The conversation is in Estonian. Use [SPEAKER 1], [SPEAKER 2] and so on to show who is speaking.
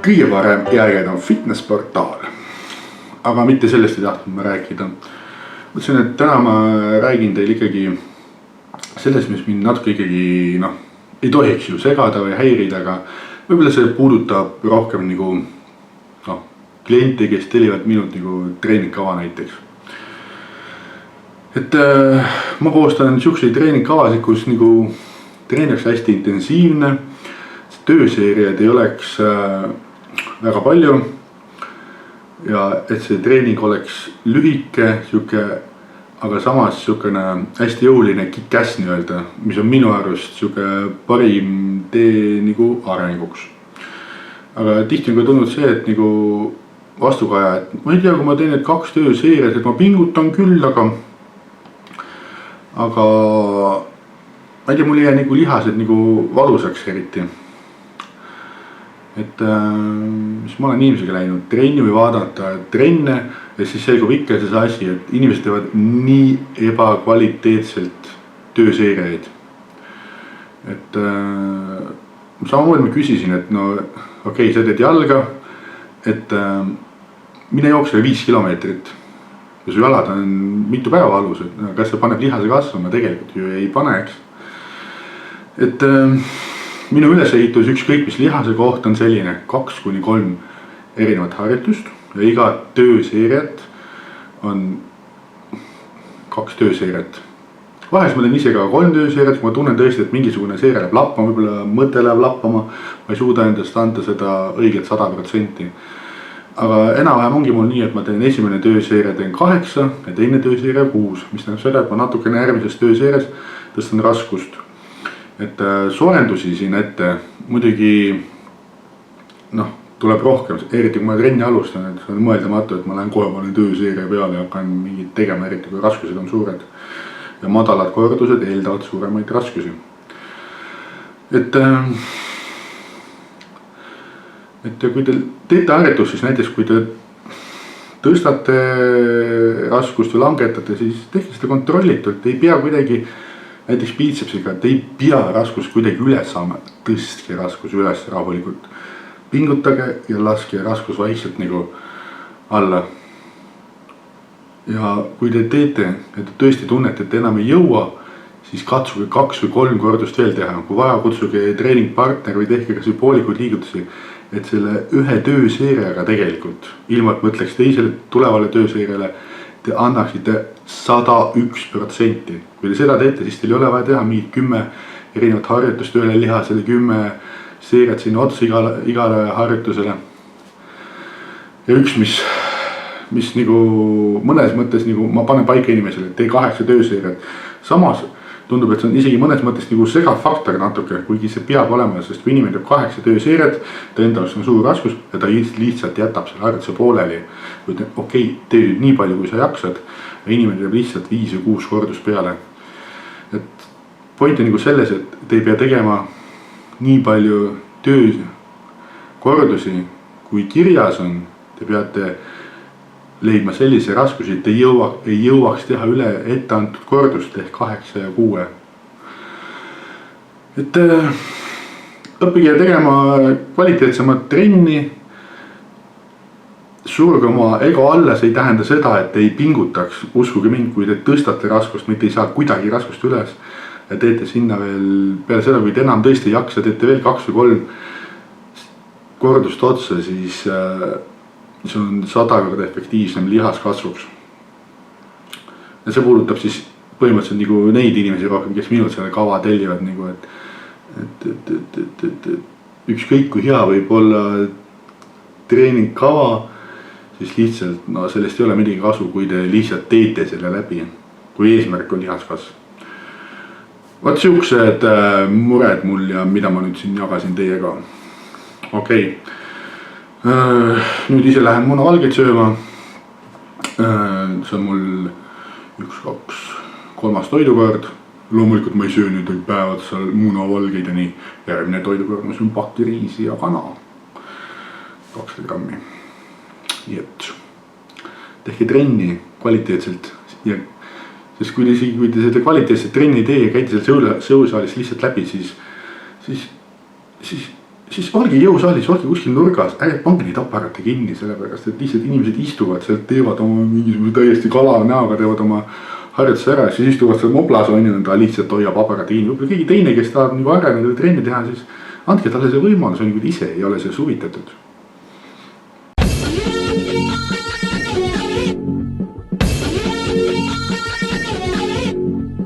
[SPEAKER 1] kõige parem ja ägedam fitnessportaal. Aga mitte sellest ei tahtnud ma rääkida. Mõtlesin, et täna ma räägin teil ikkagi sellest, mis mind natuke ikkagi ei tohiks ju segada või häirida, aga võib-olla see puudutab rohkem kliente, kes tellivad minult treeningkava näiteks. Et ma koostan siukseid treeningkavasid, kus treening oleks hästi intensiivne, tööseeriad ei oleks väga palju ja et see treening oleks lühike, aga samas siukene hästi jõuline kick-ass nii-öelda, mis on minu arust siuke parim tee arenguks. Aga tihti on ka tulnud see, et vastukaja, et ma ei tea, kui ma teen need 2 tööseeriat, et ma pingutan küll, aga ma ei tea, mul ei jää lihased valusaks eriti. Et mis ma olen inimesega läinud trenni või vaadata trenne ja siis selgub ikka see asi, et inimesed teevad nii ebakvaliteetselt tööseeriaid. Et samamoodi ma küsisin, et okei, sa teed jalga, et mine jooksele 5 kilomeetrit ja su jalad on mitu päeva valus, et kas see paneb lihase kasvama, tegelikult ju ei pane, eks. Et minu ülesehitus ükskõik mis lihase koht on selline 2-3 erinevat harjutust ja iga tööseeriat on 2 tööseeriat. Vahest ma teen ise ka 3 tööseeriat, kui ma tunnen tõesti, et mingisugune seeria läheb lappama, võib-olla mõte läheb lappama, ma ei suuda endast anda seda õiget 100%. Aga enam-vähem ongi mul nii, et ma teen esimene tööseeria teen 8 ja teine tööseeria 6, mis tähendab seda, et ma natukene järgmises tööseerias tõstan raskust. Et soojendusi siin ette muidugi tuleb rohkem, eriti kui ma trenni alustan, et see on mõeldamatu, et ma lähen kohe panen tööseeria peale ja hakkan mingit tegema, eriti kui raskused on suured. Ja madalad kordused eeldavad suuremaid raskusi. Et kui te teete harjutust, siis näiteks kui te tõstate raskust või langetate, siis tehke seda kontrollitult, ei pea kuidagi näiteks biitsepsiga, et ei pea raskust kuidagi üles saama, tõstke raskus üles rahulikult. Pingutage ja laske raskus vaikselt alla. Ja kui te teete, et te tõesti tunnete, et enam ei jõua, siis katsuge 2 või 3 kordust veel teha. Kui vaja, kutsuge treeningpartner või tehke kas või poolikuid liigutusi, et selle ühe tööseeriaga tegelikult, ilma et mõtleks teisele tulevale tööseeriale, te annaksite 101%. Kui te seda teete, siis teil ei ole vaja teha mingid 10 erinevat harjutust ühele lihasele, 10 seeriat sinna otsa igale harjutusele. Ja üks, mis mõnes mõttes ma panen paika inimesele, et tee 8 tööseeriat. Samas tundub, et see on isegi mõnes mõttes segav faktor natuke, kuigi see peab olema, sest kui inimene teeb 8 tööseeriat, ta enda jaoks on suur raskus ja ta lihtsalt jätab selle harjutuse pooleli. Okei, tee nüüd nii palju, kui sa jaksad ja inimene teeb lihtsalt 5 või 6 kordust peale. Et point on selles, et te ei pea tegema nii palju töökordusi, kui kirjas on, te peate leidma sellise raskusi, et ei jõuaks teha üle ette antud kordust ehk 8 ja 6. Et õppige tegema kvaliteetsemat trenni, surge oma ego alla, see ei tähenda seda, et ei pingutaks, uskuge mind, kui te tõstate raskust, mitte ei saa kuidagi raskust üles ja teete sinna veel peale seda, kui te enam tõesti ei jaksa, teete veel 2 või 3 kordust otsa, siis see on 100 korda efektiivsem lihaskasvuks. Ja see puudutab siis põhimõtteliselt neid inimesi rohkem, kes minult selle kava tellivad, et ükskõik kui hea võib olla treeningkava, siis lihtsalt sellest ei ole midagi kasu, kui te lihtsalt teete selle läbi, kui eesmärk on lihaskasv. Vaat siuksed mured mul ja mida ma nüüd siin jagasin teiega. Okei. Nüüd ise lähen munavalgeid sööma. See on mul 1, 2, 3 toidukord. Loomulikult ma ei söö nüüd päevad seal munavalgeid ja nii. Järgmine toidukord ma söön pakki riisi ja kana. 200 grammi. Nii et tehke trenni kvaliteetselt. Sest kui te seda kvaliteetset trenni tee ja käite seal sõusaalis lihtsalt läbi, siis siis olge jõusaalis, olge kuskil nurgas, ärge pange neid aparaate kinni, sellepärast et lihtsalt inimesed istuvad seal, teevad oma mingisuguse täiesti kala näoga, teevad oma harjutuse ära, siis istuvad seal moblas on ja ta lihtsalt hoiab aparaati kinni. Võib-olla keegi teine, kes tahab nagu areneda või trenni teha, siis andke talle see võimalus, kui ta ise ei ole selles huvitatud.